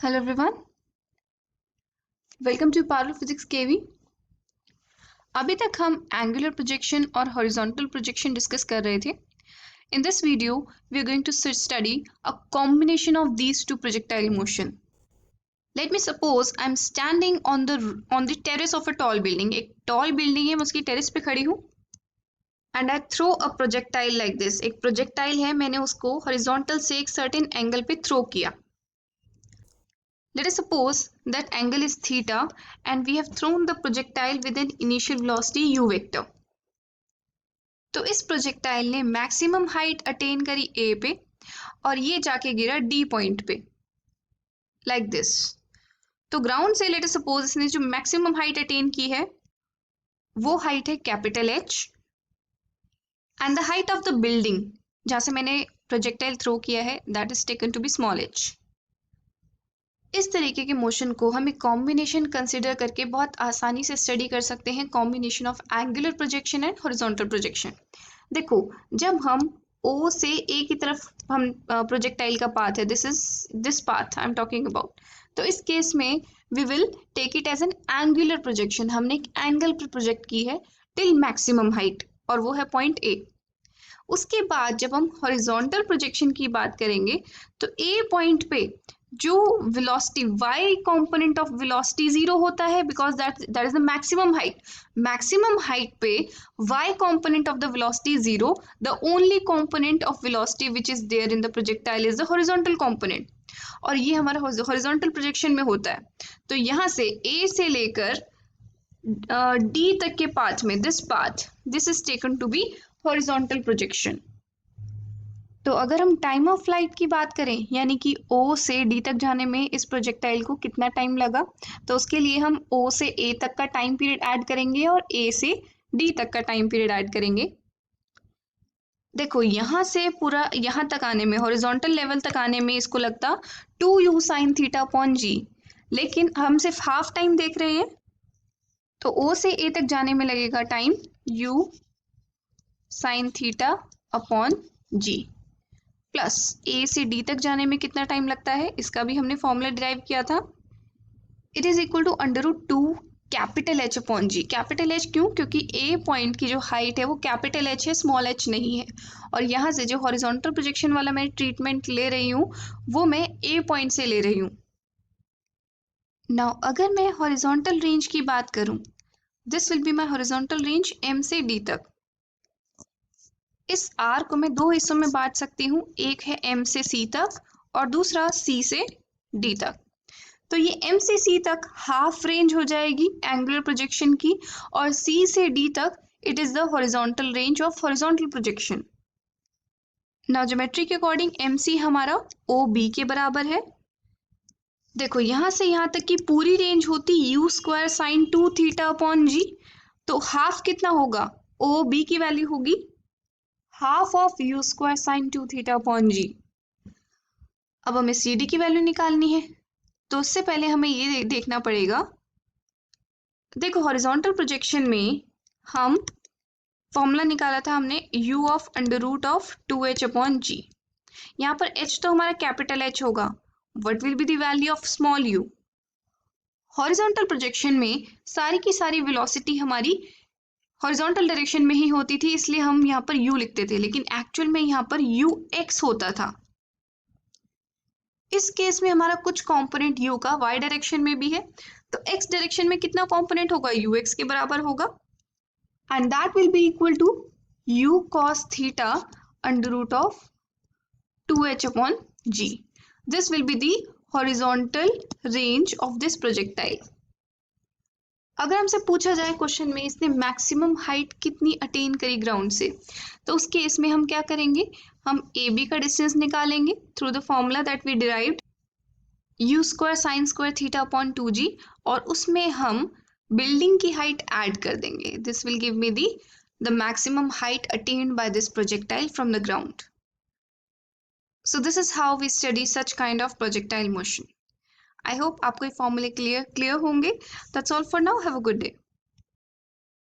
Hello everyone, welcome to power physics KV. अभी तक हम एंगुलर प्रोजेक्शन और हॉरिजॉन्टल प्रोजेक्शन डिस्कस कर रहे थे। In this video we are going to study a combination of these two projectile motion. Let me suppose I am standing on the terrace of a tall building. एक tall building है, मैं उसकी terrace पे खड़ी हूँ and I throw a projectile like this. एक projectile है, मैंने उसको हॉरिजॉन्टल से एक सर्टेन एंगल पे थ्रो किया। Let us suppose that angle is theta and we have thrown the projectile with an initial velocity u vector. तो इस प्रोजेक्टाइल ने मैक्सिमम हाइट अटेन करी A पे और ये जाके गिरा D पॉइंट पे लाइक दिस। तो ग्राउंड से लेट अस सपोज इसने जो मैक्सिमम हाइट अटेन की है वो हाइट है capital H and the height of the building जहां से मैंने प्रोजेक्टाइल थ्रो किया है that is taken to be small h। इस तरीके के मोशन को हम एक कॉम्बिनेशन कंसिडर करके बहुत आसानी से स्टडी कर सकते हैं, combination of angular projection and horizontal projection. देखो, जब हम O से A की तरफ हम प्रोजेक्टाइल का पाथ है, this path I am talking about, तो इस केस में we will take it as an angular projection. हमने एक एंगल पर प्रोजेक्ट की है टिल मैक्सिमम हाइट और वो है पॉइंट A। उसके बाद जब हम हॉरिजॉन्टल प्रोजेक्शन की बात करेंगे तो A पॉइंट पे जो velocity y component of velocity 0 होता है because that is the maximum height. Maximum height पे y component of the velocity 0, the only component of velocity which is there in the projectile is the horizontal component, और ये हमारा horizontal projection में होता है। तो यहाँ से a से लेकर d तक के पाथ में this is taken to be horizontal projection. तो अगर हम टाइम ऑफ फ्लाइट की बात करें, यानी कि O से D तक जाने में इस प्रोजेक्टाइल को कितना टाइम लगा, तो उसके लिए हम O से A तक का टाइम पीरियड ऐड करेंगे और A से D तक का टाइम पीरियड ऐड करेंगे। देखो, यहाँ से पूरा यहाँ तक आने में, हॉरिजॉन्टल लेवल तक आने में इसको लगता 2u sin theta upon g, लेकिन हम सिर्फ हाफ टाइम देख रहे हैं, तो O से A तक जाने में लगेगा time u sin theta upon g, plus A से D तक जाने में कितना टाइम लगता है, इसका भी हमने फॉर्मूला डिराइव किया था। It is equal to √2 capital H upon g. Capital H क्यों? क्योंकि A पॉइंट की जो हाइट है वो कैपिटल H है, स्मॉल h नहीं है। और यहाँ से जो हॉरिजॉन्टल प्रोजेक्शन वाला मैं ट्रीटमेंट ले रही हूँ वो मैं A पॉइंट से ले रही हूँ। नाउ अगर मैं हॉरिजॉन्टल रेंज की बात करूँ, this will be my horizontal range M से D तक। इस R को मैं दो हिस्सों में बांट सकती हूँ, एक है M से C तक और दूसरा C से D तक। तो ये M से C तक हाफ रेंज हो जाएगी एंगुलर प्रोजेक्शन की, और C से D तक it is the horizontal range of horizontal projection. Now geometry के अकॉर्डिंग MC हमारा OB के बराबर है। देखो, यहाँ से यहाँ तक की पूरी रेंज होती u² sin 2 theta upon g, तो हाफ कितना होगा, OB की वैल्यू होगी half of u² sin 2 theta upon g। अब हमें CD की वैल्यू निकालनी है, तो उससे पहले हमें ये देखना पड़ेगा। देखो, हॉरिजॉन्टल प्रोजेक्शन में हम फॉर्मूला निकाला था हमने u of √2h upon g। यहाँ पर h तो हमारा कैपिटल H होगा, what will be the value of small u। Horizontal projection में सारी की सारी वेलोसिटी हमारी हॉरिजॉन्टल डायरेक्शन में ही होती थी, इसलिए हम यहाँ पर u लिखते थे, लेकिन एक्चुअल में यहाँ पर ux होता था। इस केस में हमारा कुछ कंपोनेंट u का y डायरेक्शन में भी है, तो x डायरेक्शन में कितना कंपोनेंट होगा, ux के बराबर होगा, and that will be equal to u cos theta √2h upon g। This will be the horizontal range of this projectile. अगर हमसे पूछा जाए क्वेश्चन में इसने मैक्सिमम हाइट कितनी अटेन करी ग्राउंड से, तो उस केस में हम क्या करेंगे, हम AB का डिस्टेंस निकालेंगे through the formula that we derived u² sin² theta upon 2g, और उसमें हम बिल्डिंग की हाइट ऐड कर देंगे। This will give me the maximum height attained by this projectile from the ground. So this is how we study such kind of projectile motion. I hope आपको ये फॉर्मूले clear होंगे। That's all for now, have a good day.